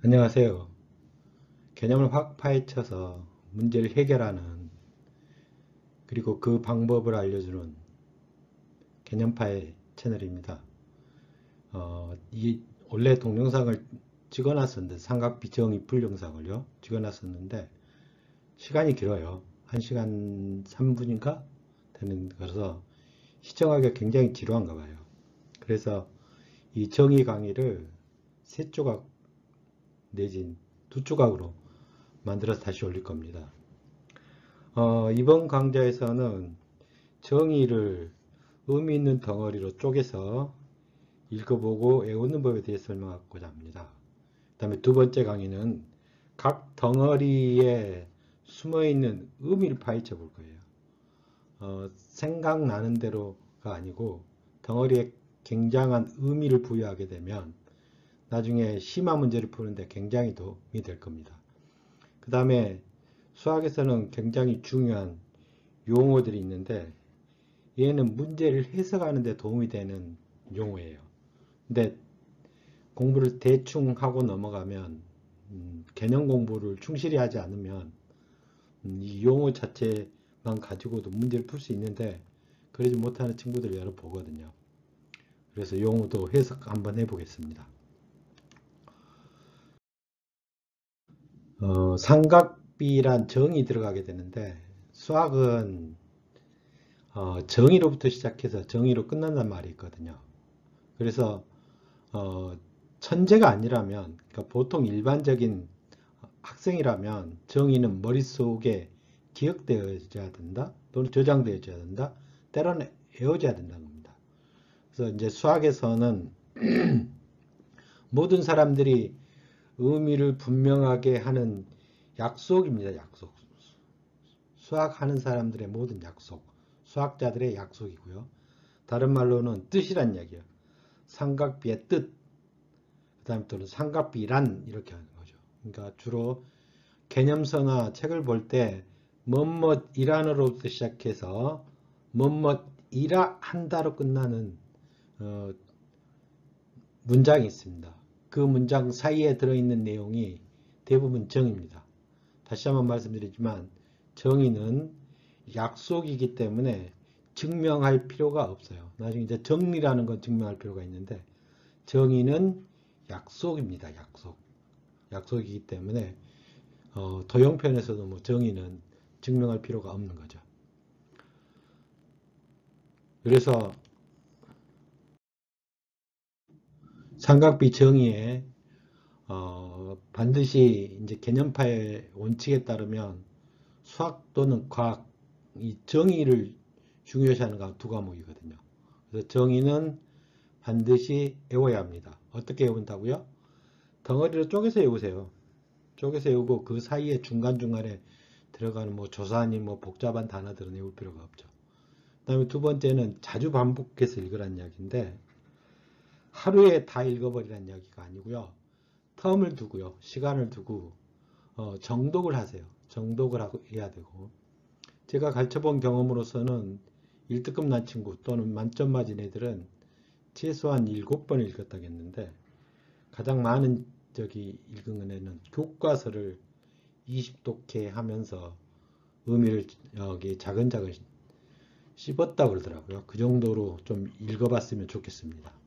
안녕하세요. 개념을 확 파헤쳐서 문제를 해결하는 그리고 그 방법을 알려주는 개념파의 채널입니다. 원래 동영상을 찍어놨었는데 삼각비 정의 풀 영상을요 찍어놨었는데 시간이 길어요. 1시간 3분인가 되는 거라서 시청하기가 굉장히 지루한가 봐요. 그래서 이 정의 강의를 3조각 내진 2조각으로 만들어서 다시 올릴 겁니다. 이번 강좌에서는 정의를 의미 있는 덩어리로 쪼개서 읽어보고 외우는 법에 대해 설명하고자 합니다. 그 다음에 두 번째 강의는 각 덩어리에 숨어있는 의미를 파헤쳐 볼 거예요. 생각나는 대로가 아니고 덩어리에 굉장한 의미를 부여하게 되면 나중에 심화 문제를 푸는데 굉장히 도움이 될 겁니다. 그 다음에 수학에서는 굉장히 중요한 용어들이 있는데 얘는 문제를 해석하는 데 도움이 되는 용어예요. 근데 공부를 대충 하고 넘어가면 개념 공부를 충실히 하지 않으면 이 용어 자체만 가지고도 문제를 풀 수 있는데 그러지 못하는 친구들 여러 보거든요. 그래서 용어도 해석 한번 해보겠습니다. 삼각비란 정이 들어가게 되는데 수학은 정의로부터 시작해서 정의로 끝난단 말이 있거든요. 그래서 천재가 아니라면 그러니까 보통 일반적인 학생이라면 정의는 머릿속에 기억되어져야 된다 또는 저장되어져야 된다 때로는 외워져야 된다는 겁니다. 그래서 이제 수학에서는 모든 사람들이 의미를 분명하게 하는 약속입니다. 약속. 수학하는 사람들의 모든 약속. 수학자들의 약속이고요. 다른 말로는 뜻이란 이야기예요. 삼각비의 뜻. 그 다음에 또는 삼각비란 이렇게 하는 거죠. 그러니까 주로 개념서나 책을 볼 때 뭐뭐이란으로부터 시작해서 뭐뭐이라 한다로 끝나는 문장이 있습니다. 그 문장 사이에 들어있는 내용이 대부분 정의입니다. 다시 한번 말씀드리지만 정의는 약속이기 때문에 증명할 필요가 없어요. 나중에 이제 정리라는 건 증명할 필요가 있는데 정의는 약속입니다. 약속. 약속이기 때문에 도형편에서도 뭐 정의는 증명할 필요가 없는 거죠. 그래서 삼각비 정의에 반드시 이제 개념파의 원칙에 따르면 수학 또는 과학 이 정의를 중요시하는 두 과목이거든요. 그래서 정의는 반드시 외워야 합니다. 어떻게 외운다고요? 덩어리로 쪼개서 외우세요. 쪼개서 외우고 그 사이에 중간중간에 들어가는 뭐 조사니 뭐 복잡한 단어들은 외울 필요가 없죠. 그 다음에 두 번째는 자주 반복해서 읽으라는 이야기인데 하루에 다 읽어버리라는 이야기가 아니고요. 텀을 두고요. 시간을 두고 정독을 하세요. 정독을 해야 되고 제가 가르쳐본 경험으로서는 1등급 난 친구 또는 만점 맞은 애들은 최소한 7번 읽었다겠는데 가장 많은 읽은 애는 교과서를 20독해 하면서 의미를 여기 자근자근 씹었다 그러더라고요. 그 정도로 좀 읽어봤으면 좋겠습니다.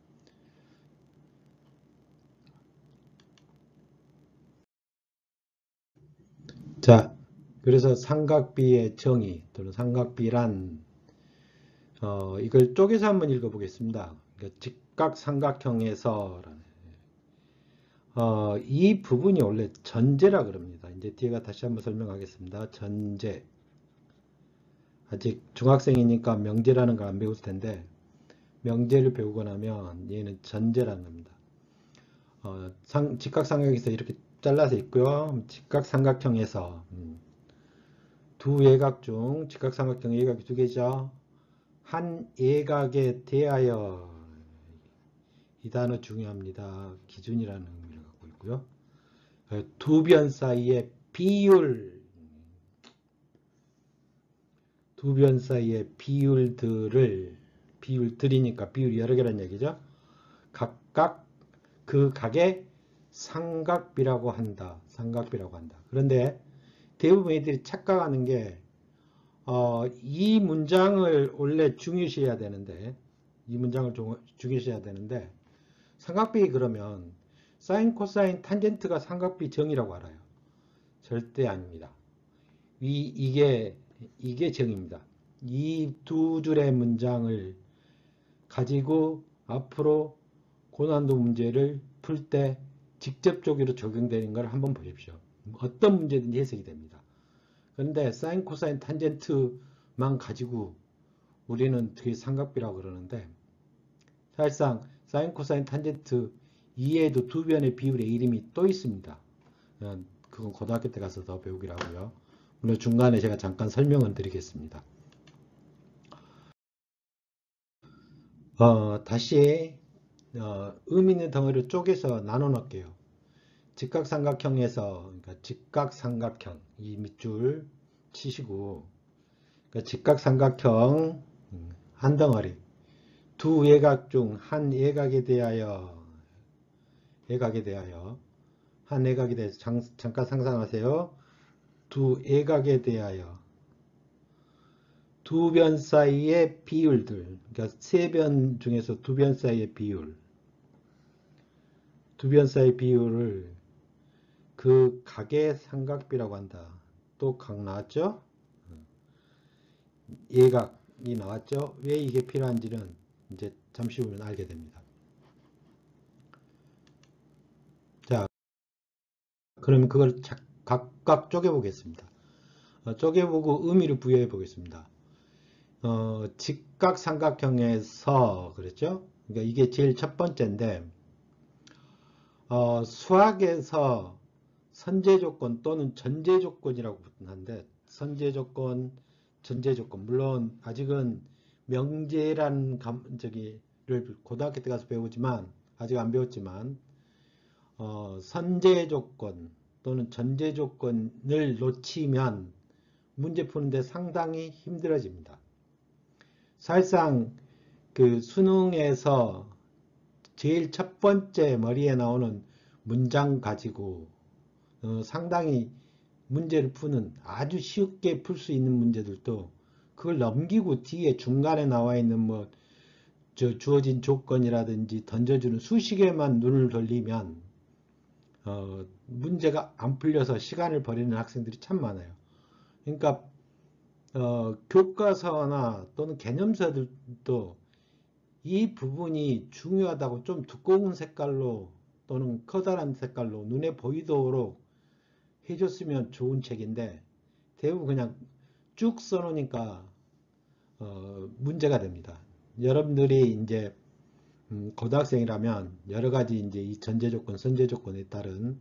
자, 그래서 삼각비의 정의 또는 삼각비란 이걸 쪼개서 한번 읽어보겠습니다. 그러니까 직각삼각형에서 이 부분이 원래 전제라 그럽니다. 이제 뒤에가 다시 한번 설명하겠습니다. 전제. 아직 중학생이니까 명제라는 걸 안 배웠을 텐데 명제를 배우고 나면 얘는 전제라는 겁니다. 직각삼각형에서 이렇게 잘라서 있고요. 직각삼각형에서 두 예각 중 직각삼각형 예각이 두 개죠. 한 예각에 대하여 이 단어 중요합니다. 기준이라는 의미를 갖고 있고요. 두 변 사이의 비율 두 변 사이의 비율들이니까 비율이 여러 개란 얘기죠. 각각 그 각의 삼각비라고 한다. 삼각비라고 한다. 그런데 대부분 애들이 착각하는 게 이 문장을 원래 중요시해야 되는데 이 문장을 중요시해야 되는데 삼각비 그러면 사인, 코사인, 탄젠트가 삼각비 정이라고 알아요. 절대 아닙니다. 이게 정입니다. 이 두 줄의 문장을 가지고 앞으로 고난도 문제를 풀 때 직접적으로 적용되는 걸 한번 보십시오. 어떤 문제든지 해석이 됩니다. 그런데 사인, 코사인, 탄젠트만 가지고 우리는 그게 삼각비라고 그러는데 사실상 사인, 코사인, 탄젠트 이외에도 두 변의 비율의 이름이 또 있습니다. 그건 고등학교 때 가서 더 배우기로 하고요. 물론 중간에 제가 잠깐 설명을 드리겠습니다. 다시 의미 있는 덩어리를 쪼개서 나눠 놓을게요. 직각삼각형에서 그러니까 직각삼각형 이 밑줄 치시고 그러니까 직각삼각형 한 덩어리 두 예각 중 한 예각에 대하여 한 예각에 대해서 잠깐 상상하세요. 두 예각에 대하여 두 변 사이의 비율들 그러니까 세 변 중에서 두 변 사이의 비율 두 변 사이의 비율을 그 각의 삼각비라고 한다. 또 각 나왔죠? 예각이 나왔죠? 왜 이게 필요한지는 이제 잠시 후면 알게 됩니다. 자, 그럼 그걸 각각 쪼개보겠습니다. 쪼개보고 의미를 부여해 보겠습니다. 직각삼각형에서 그랬죠? 그러니까 이게 제일 첫 번째인데 수학에서 선제조건 또는 전제조건이라고 하는데 선제조건, 전제조건 물론 아직은 명제란 를 고등학교 때 가서 배우지만 아직 안 배웠지만 선제조건 또는 전제조건을 놓치면 문제 푸는데 상당히 힘들어집니다. 사실상 그 수능에서 제일 첫 번째 머리에 나오는 문장 가지고 상당히 문제를 푸는 아주 쉽게 풀 수 있는 문제들도 그걸 넘기고 뒤에 중간에 나와 있는 뭐 주어진 조건이라든지 던져주는 수식에만 눈을 돌리면 문제가 안 풀려서 시간을 버리는 학생들이 참 많아요. 그러니까 교과서나 또는 개념서들도 이 부분이 중요하다고 좀 두꺼운 색깔로 또는 커다란 색깔로 눈에 보이도록 해줬으면 좋은 책인데 대부분 그냥 쭉 써놓으니까 문제가 됩니다. 여러분들이 이제 고등학생이라면 여러 가지 이제 이 전제조건, 선제조건에 따른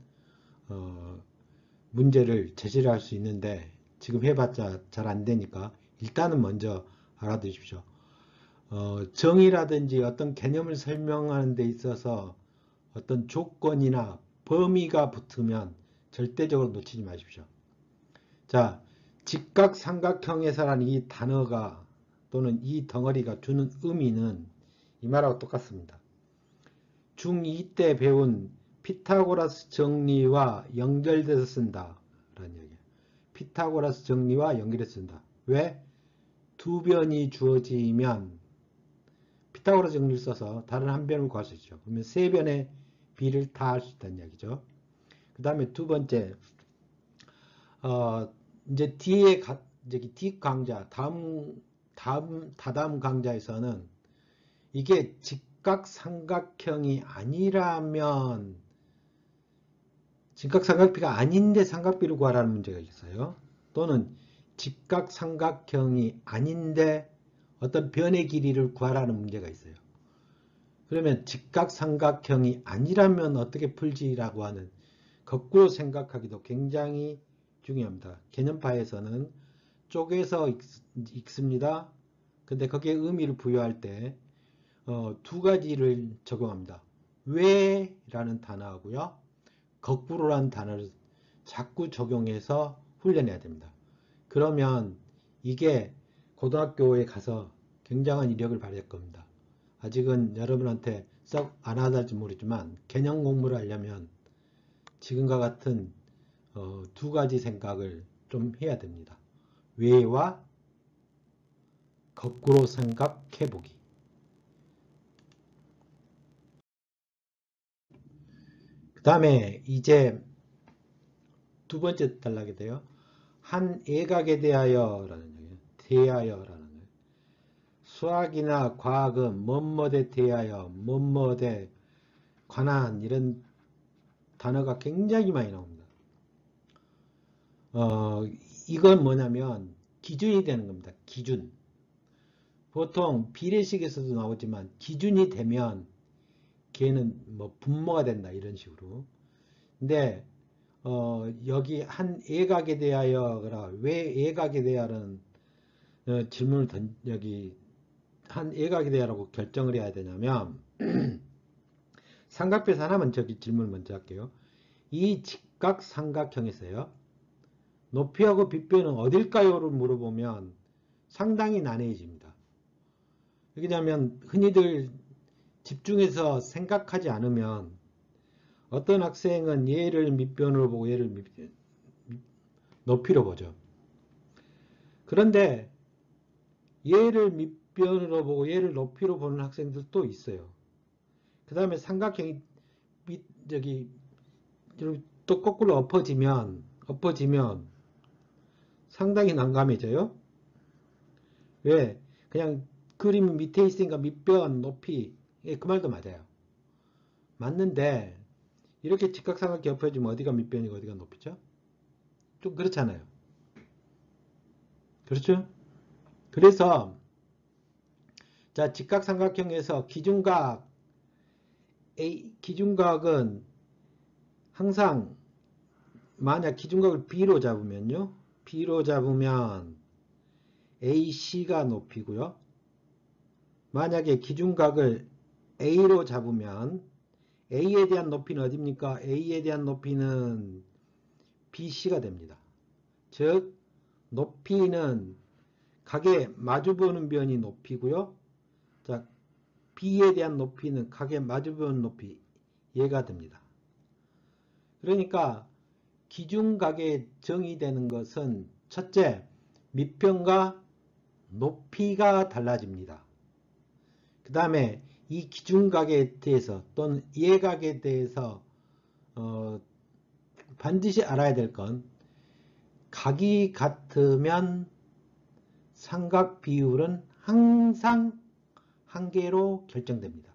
문제를 제시를 할 수 있는데 지금 해봤자 잘 안 되니까 일단은 먼저 알아두십시오. 정의라든지 어떤 개념을 설명하는 데 있어서 어떤 조건이나 범위가 붙으면 절대적으로 놓치지 마십시오. 자, 직각삼각형에서라는 이 단어가 또는 이 덩어리가 주는 의미는 이 말하고 똑같습니다. 중2 때 배운 피타고라스 정리와 연결돼서 쓴다. 라는 얘기예요. 피타고라스 정리와 연결해서 쓴다. 왜? 두 변이 주어지면 피타고라스 정리를 써서 다른 한 변을 구할 수 있죠. 그러면 세 변의 비를 다 할 수 있다는 이야기죠. 그 다음에 두 번째, 이제 뒤에 뒷 강좌, 다다음 강좌에서는 이게 직각삼각형이 아니라면 직각삼각비가 아닌데 삼각비를 구하라는 문제가 있어요. 또는 직각삼각형이 아닌데 어떤 변의 길이를 구하라는 문제가 있어요. 그러면 직각삼각형이 아니라면 어떻게 풀지라고 하는 거꾸로 생각하기도 굉장히 중요합니다. 개념파에서는 쪼개서 읽습니다. 근데 거기에 의미를 부여할 때 두 가지를 적용합니다. 왜? 라는 단어하고요. 거꾸로라는 단어를 자꾸 적용해서 훈련해야 됩니다. 그러면 이게 고등학교에 가서 굉장한 이력을 발휘할 겁니다. 아직은 여러분한테 썩 안 와닿을지 모르지만 개념 공부를 하려면 지금과 같은 두 가지 생각을 좀 해야 됩니다. 외와 거꾸로 생각해보기. 그 다음에 이제 두 번째 단락이 돼요. 한 애각에 대하여라는 얘기예요. 대하여라는 거예요. 수학이나 과학은 뭐뭐에 대하여, 뭐뭐에 관한 이런 단어가 굉장히 많이 나옵니다. 이건 뭐냐면 기준이 되는 겁니다. 기준. 보통 비례식에서도 나오지만 기준이 되면 걔는 뭐 분모가 된다 이런 식으로. 근데 여기 한 애각에 대하여 왜 애각에 대하여는 질문을 여기 한 애각에 대하여라고 결정을 해야 되냐면 삼각표에서 하나만 저기 질문을 먼저 할게요. 이 직각삼각형에서요. 높이하고 빗변은 어딜까요?를 물어보면 상당히 난해해집니다. 왜냐하면 흔히들 집중해서 생각하지 않으면 어떤 학생은 얘를 밑변으로 보고 얘를 높이로 보죠. 그런데 얘를 밑변으로 보고 얘를 높이로 보는 학생들도 있어요. 그 다음에 삼각형이 또 거꾸로 엎어지면 상당히 난감해져요. 왜? 그냥 그림이 밑에 있으니까 밑변, 높이 그 말도 맞아요. 맞는데 이렇게 직각삼각형 엎어지면 어디가 밑변이고 어디가 높이죠? 좀 그렇잖아요. 그렇죠? 그래서 자 직각삼각형에서 기준각은 항상 만약 기준각을 B로 잡으면요. B로 잡으면 AC가 높이고요. 만약에 기준각을 A로 잡으면 A에 대한 높이는 어디입니까? A에 대한 높이는 BC가 됩니다. 즉 높이는 각에 마주보는 변이 높이고요. 자, B에 대한 높이는 각에 마주보는 높이 얘가 됩니다. 그러니까 기준각에 정의되는 것은 첫째, 밑변과 높이가 달라집니다. 그 다음에 이 기준각에 대해서 또는 예각에 대해서 반드시 알아야 될 건 각이 같으면 삼각 비율은 항상 한 개로 결정됩니다.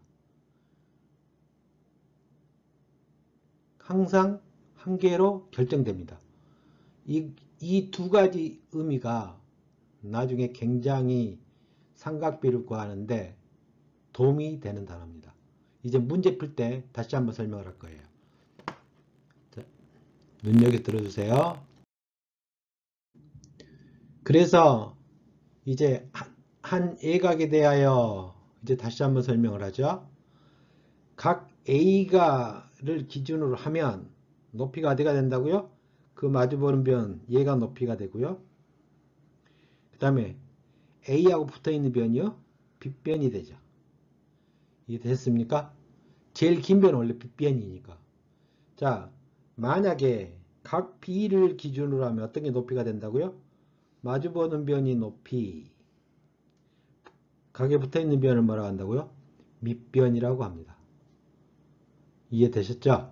항상 한 개로 결정됩니다. 이 두 가지 의미가 나중에 굉장히 삼각 비율을 구하는데 도움이 되는 단어입니다. 이제 문제 풀 때 다시 한번 설명을 할 거예요. 자, 눈여겨 들어주세요. 그래서 이제 한 애각에 대하여 이제 다시 한번 설명을 하죠. 각 A가를 기준으로 하면 높이가 어디가 된다고요? 그 마주보는 변 얘가 높이가 되고요. 그 다음에 A하고 붙어있는 변이요. 빗변이 되죠. 이해됐습니까? 제일 긴 변은 원래 빗변이니까. 자, 만약에 각 B를 기준으로 하면 어떤 게 높이가 된다고요? 마주보는 변이 높이, 각에 붙어있는 변을 뭐라고 한다고요? 밑변이라고 합니다. 이해되셨죠?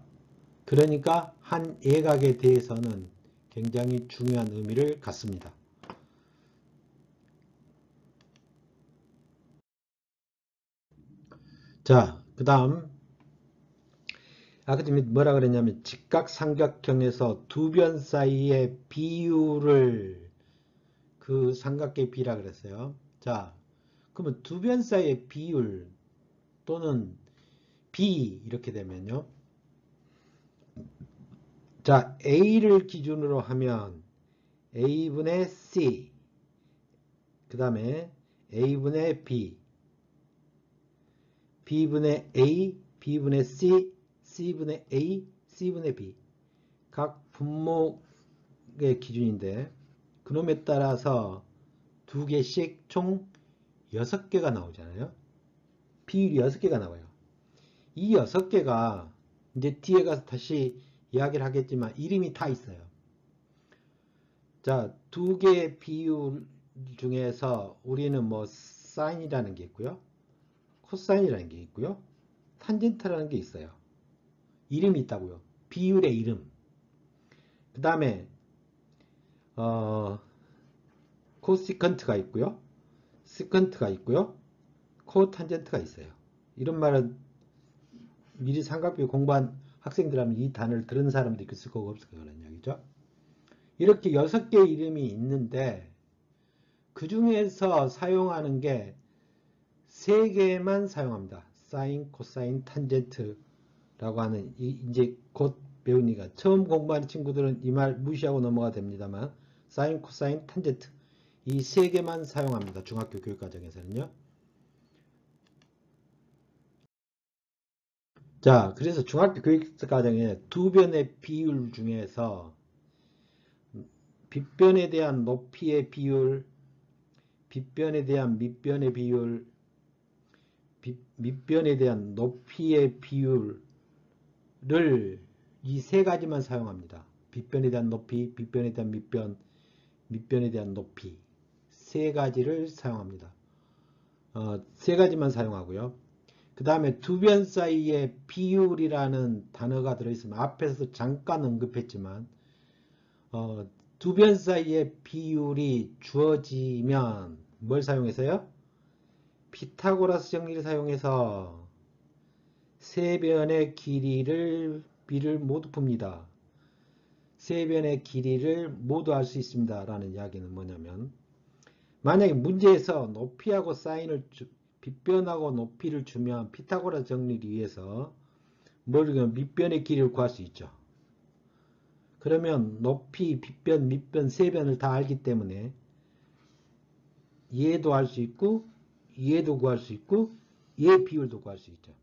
그러니까 한 예각에 대해서는 굉장히 중요한 의미를 갖습니다. 자, 그 다음 아까 전에 뭐라 그랬냐면 직각삼각형에서 두 변 사이의 비율을 그 삼각계 비라 그랬어요. 자, 그러면 두 변 사이의 비율 또는 B 이렇게 되면요. 자, A를 기준으로 하면 A분의 C 그 다음에 A분의 B B분의 A, B분의 C, C분의 A, C분의 B 각 분목의 기준인데 그놈에 따라서 두 개씩 총 6개가 나오잖아요. 비율이 6개가 나와요. 이 6개가 이제 뒤에 가서 다시 이야기를 하겠지만 이름이 다 있어요. 자, 두 개의 비율 중에서 우리는 뭐 사인이라는 게 있고요. 코사인이라는 게 있고요. 탄젠트라는 게 있어요. 이름이 있다고요. 비율의 이름. 그 다음에 코시컨트가 있고요. 시컨트가 있고요. 코탄젠트가 있어요. 이런 말은 미리 삼각비 공부한 학생들하면 이 단어를 들은 사람도 있을 거고 없을 거라는 이야기죠. 이렇게 6개의 이름이 있는데 그 중에서 사용하는 게 3개만 사용합니다. 사인, 코사인, 탄젠트라고 하는 이제 곧 배우니까 처음 공부하는 친구들은 이 말 무시하고 넘어가 됩니다만 사인, 코사인, 탄젠트 이 3개만 사용합니다. 중학교 교육과정에서는요. 자, 그래서 중학교 교육과정에 두 변의 비율 중에서 빗변에 대한 높이의 비율, 빗변에 대한 밑변의 비율, 밑변에 대한 높이의 비율을 이 3가지만 사용합니다. 빗변에 대한 높이, 빗변에 대한 밑변, 밑변에 대한 높이 3가지를 사용합니다. 3가지만 사용하고요. 그 다음에 두 변 사이에 비율이라는 단어가 들어있으면 앞에서 잠깐 언급했지만 두 변 사이에 비율이 주어지면 뭘 사용해서요? 피타고라스 정리를 사용해서 세 변의 길이를 비를 모두 풉니다. 세 변의 길이를 모두 알 수 있습니다. 라는 이야기는 뭐냐면 만약에 문제에서 높이하고 사인을 빗변하고 높이를 주면 피타고라스 정리를 위해서 밑변의 길이를 구할 수 있죠. 그러면 높이, 빗변, 밑변, 세 변을 다 알기 때문에 얘도 알 수 있고 얘도 구할 수 있고 얘 비율도 구할 수 있죠.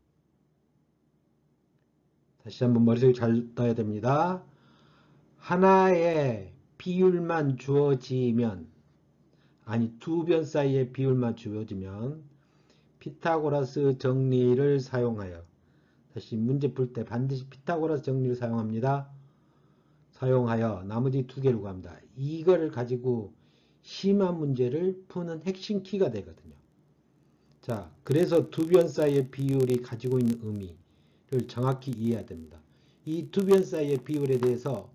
다시 한번 머릿속에 잘 넣어야 됩니다. 하나의 비율만 주어지면 아니 두 변 사이의 비율만 주어지면 피타고라스 정리를 사용하여 다시 문제 풀 때 반드시 피타고라스 정리를 사용합니다. 사용하여 나머지 2개를 구합니다. 이거를 가지고 심한 문제를 푸는 핵심 키가 되거든요. 자, 그래서 두 변 사이의 비율이 가지고 있는 의미를 정확히 이해해야 됩니다. 이 두 변 사이의 비율에 대해서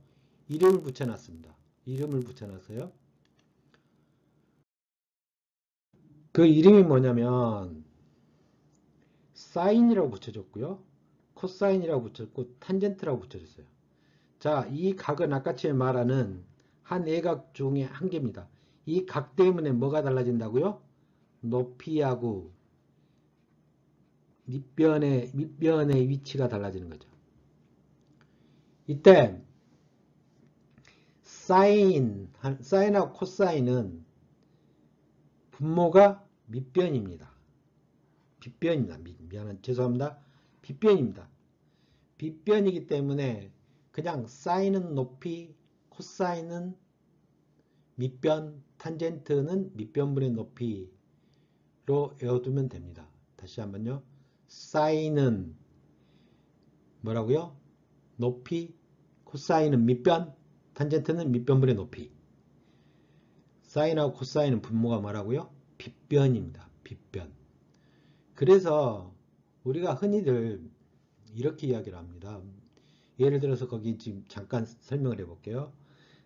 이름을 붙여놨습니다. 이름을 붙여놨어요. 그 이름이 뭐냐면 사인이라고 붙여줬고요. 코사인이라고 붙였고 탄젠트라고 붙여줬어요. 자, 이 각은 아까처럼 말하는 한 애각 중에 한 개입니다. 이 각 때문에 뭐가 달라진다고요? 높이하고 밑변의 위치가 달라지는 거죠. 이때 사인하고 코사인은 분모가 밑변입니다. 빗변입니다. 죄송합니다. 빗변입니다. 빗변이기 때문에 그냥 사인은 높이, 코사인은 밑변, 탄젠트는 밑변분의 높이로 외워두면 됩니다. 다시 한번요. 사인은 뭐라고요? 높이, 코사인은 밑변, 탄젠트는 밑변분의 높이. 사인하고 코사인은 분모가 뭐라고요? 빗변입니다. 빗변. 그래서 우리가 흔히들 이렇게 이야기를 합니다. 예를 들어서 거기 지금 잠깐 설명을 해볼게요.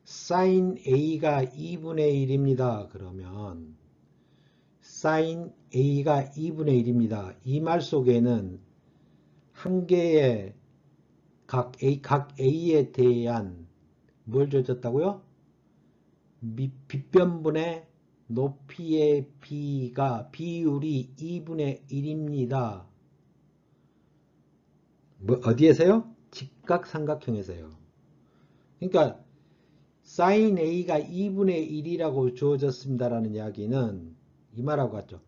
사인 A가 2분의 1입니다. 그러면 사인 A가 2분의 1입니다. 이 말 속에는 한 개의 각 A에 대한 뭘 줘줬다고요? 빗변분의 높이의 비율이 2분의 1입니다. 어디에서요? 직각삼각형에서요. 그러니까 sin A가 2분의 1이라고 주어졌습니다라는 이야기는 이 말하고 같죠.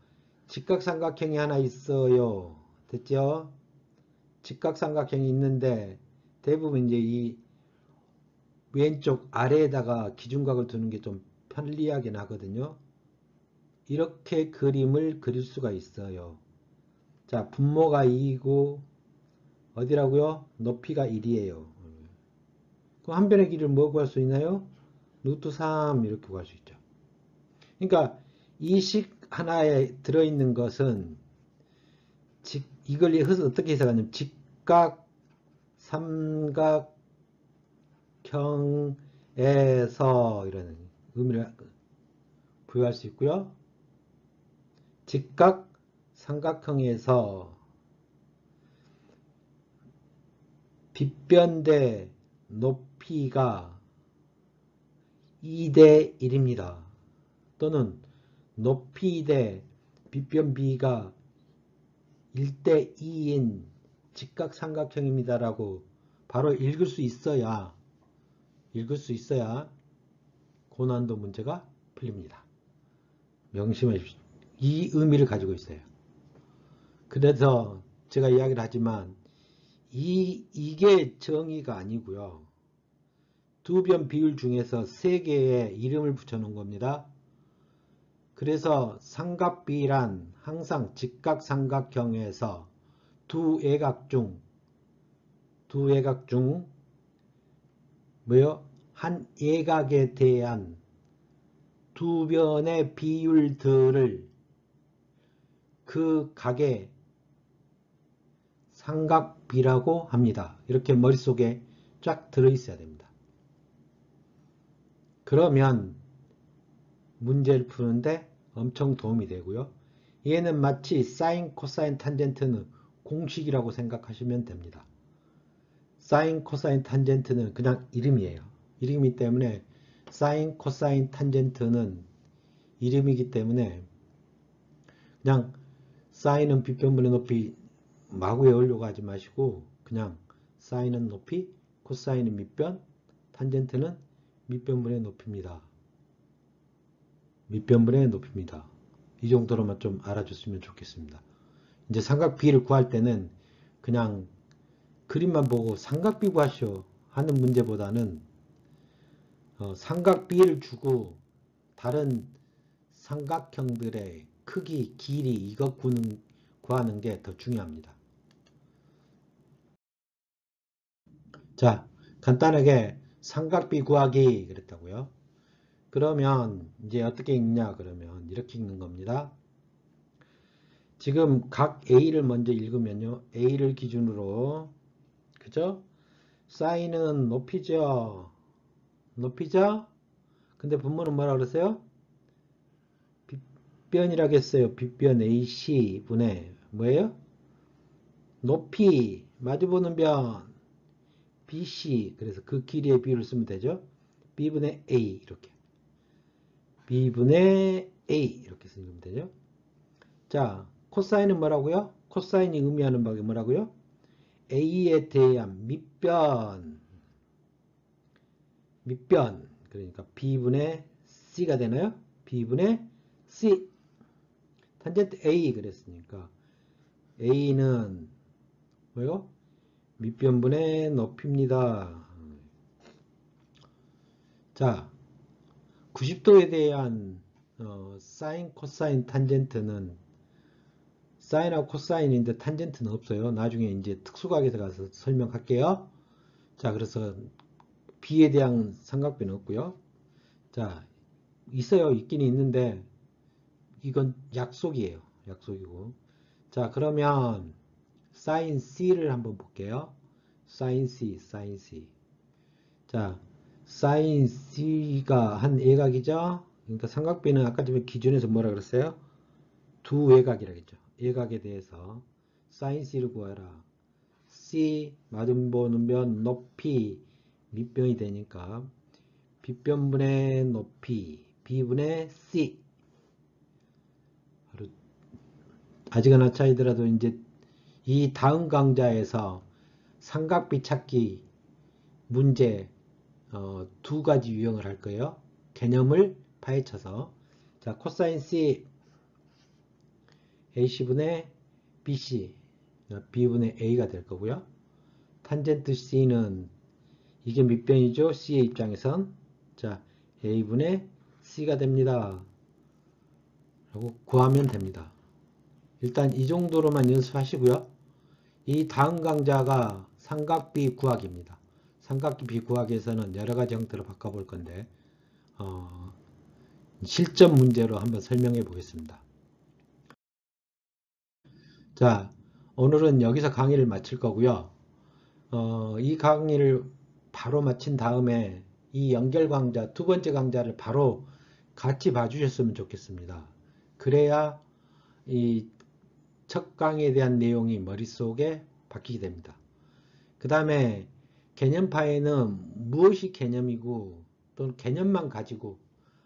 직각삼각형이 하나 있어요. 됐죠? 직각삼각형이 있는데 대부분 이제 이 왼쪽 아래에다가 기준각을 두는 게 좀 편리하긴 하거든요. 이렇게 그림을 그릴 수가 있어요. 자, 분모가 2이고 어디라고요? 높이가 1이에요. 그럼 한 변의 길이를 뭐 구할 수 있나요? 루트 3 이렇게 구할 수 있죠. 그러니까 이 식 하나에 들어있는 것은 이걸 어떻게 해석하냐면 직각 삼각형에서 이런 의미를 부여할 수 있고요. 직각 삼각형에서 빗변대 높이가 2대 1입니다. 또는 높이 대 빗변 B가 1대 2인 직각 삼각형입니다. 라고 바로 읽을 수 있어야 고난도 문제가 풀립니다. 명심하십시오. 이 의미를 가지고 있어요. 그래서 제가 이야기를 하지만 이게 정의가 아니고요. 두 변 비율 중에서 세 개의 이름을 붙여놓은 겁니다. 그래서 삼각비란 항상 직각삼각형에서 두 외곽 중 뭐요? 한 외곽에 대한 두 변의 비율들을 그 각의 삼각비라고 합니다. 이렇게 머릿속에 쫙 들어있어야 됩니다. 그러면 문제를 푸는데 엄청 도움이 되고요. 얘는 마치 사인, 코사인, 탄젠트는 공식이라고 생각하시면 됩니다. 사인, 코사인, 탄젠트는 그냥 이름이에요. 이름이기 때문에 사인, 코사인, 탄젠트는 이름이기 때문에 그냥 사인은 빗변분의 높이 마구 외우려고 하지 마시고 그냥 사인은 높이, 코사인은 밑변, 탄젠트는 밑변분의 높이입니다. 밑변분의 높이입니다. 이 정도로만 좀 알아줬으면 좋겠습니다. 이제 삼각비를 구할 때는 그냥 그림만 보고 삼각비 구하시오 하는 문제보다는 삼각비를 주고 다른 삼각형들의 크기, 길이 이것 구하는 게 더 중요합니다. 자, 간단하게 삼각비 구하기 그랬다고요. 그러면 이제 어떻게 읽냐 그러면 이렇게 읽는 겁니다. 지금 각 A를 먼저 읽으면요. A를 기준으로 그죠? 사인은 높이죠. 높이죠? 근데 분모는 뭐라 그랬어요? 빗변이라고 했어요. 빗변 AC 분의 뭐예요? 높이 마주보는 변 BC 그래서 그 길이의 비율을 쓰면 되죠. B분의 A 이렇게 B분의 A 이렇게 쓰면 되죠. 자, 코사인은 뭐라고요? 코사인이 의미하는 바가 뭐라고요? A에 대한 밑변 그러니까 B분의 C가 되나요? B분의 C 탄젠트 A 그랬으니까 A는 뭐요? 밑변분의 높이입니다. 자, 90도에 대한 사인, 코사인, 탄젠트는 사인하고 코사인인데 탄젠트는 없어요. 나중에 이제 특수각에서 가서 설명할게요. 자, 그래서 B에 대한 삼각비는 없고요. 자, 있어요. 있긴 있는데 이건 약속이에요. 약속이고. 자, 그러면 사인 C를 한번 볼게요. 사인 C. 자, 사인 C가 한 외곽이죠. 그러니까 삼각비는 아까 전에 기준에서 뭐라 그랬어요? 두 외곽이라고 했죠. 외곽에 대해서 사인 C를 구하라. C 맞은보는 변 높이 밑변이 되니까 빗변분의 높이 B분의 C 아직은 하차이더라도 이제 이 다음 강좌에서 삼각비 찾기 문제 두 가지 유형을 할 거예요. 개념을 파헤쳐서 자 코사인 C AC분의 BC B분의 A가 될 거고요. 탄젠트 C는 이게 밑변이죠. C의 입장에선 자 A분의 C가 됩니다. 라고 구하면 됩니다. 일단 이 정도로만 연습하시고요. 이 다음 강좌가 삼각비 구하기입니다. 삼각김 구하기에서는 여러 가지 형태로 바꿔볼 건데 실전 문제로 한번 설명해 보겠습니다. 자, 오늘은 여기서 강의를 마칠 거고요. 이 강의를 바로 마친 다음에 이 연결 강좌, 두 번째 강좌를 바로 같이 봐주셨으면 좋겠습니다. 그래야 이 첫 강의에 대한 내용이 머릿속에 박히게 됩니다. 그 다음에 개념파에는 무엇이 개념이고 또는 개념만 가지고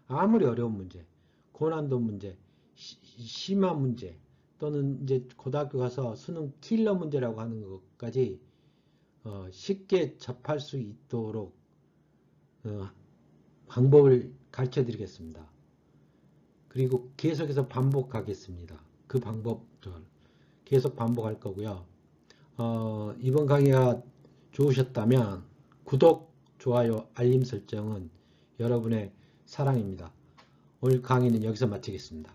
아무리 어려운 문제, 고난도 문제, 심화 문제 또는 이제 고등학교 가서 수능 킬러 문제라고 하는 것까지 쉽게 접할 수 있도록 방법을 가르쳐 드리겠습니다. 그리고 계속해서 반복하겠습니다. 그 방법들 계속 반복할 거고요. 이번 강의가 좋으셨다면 구독, 좋아요, 알림 설정은 여러분의 사랑입니다. 오늘 강의는 여기서 마치겠습니다.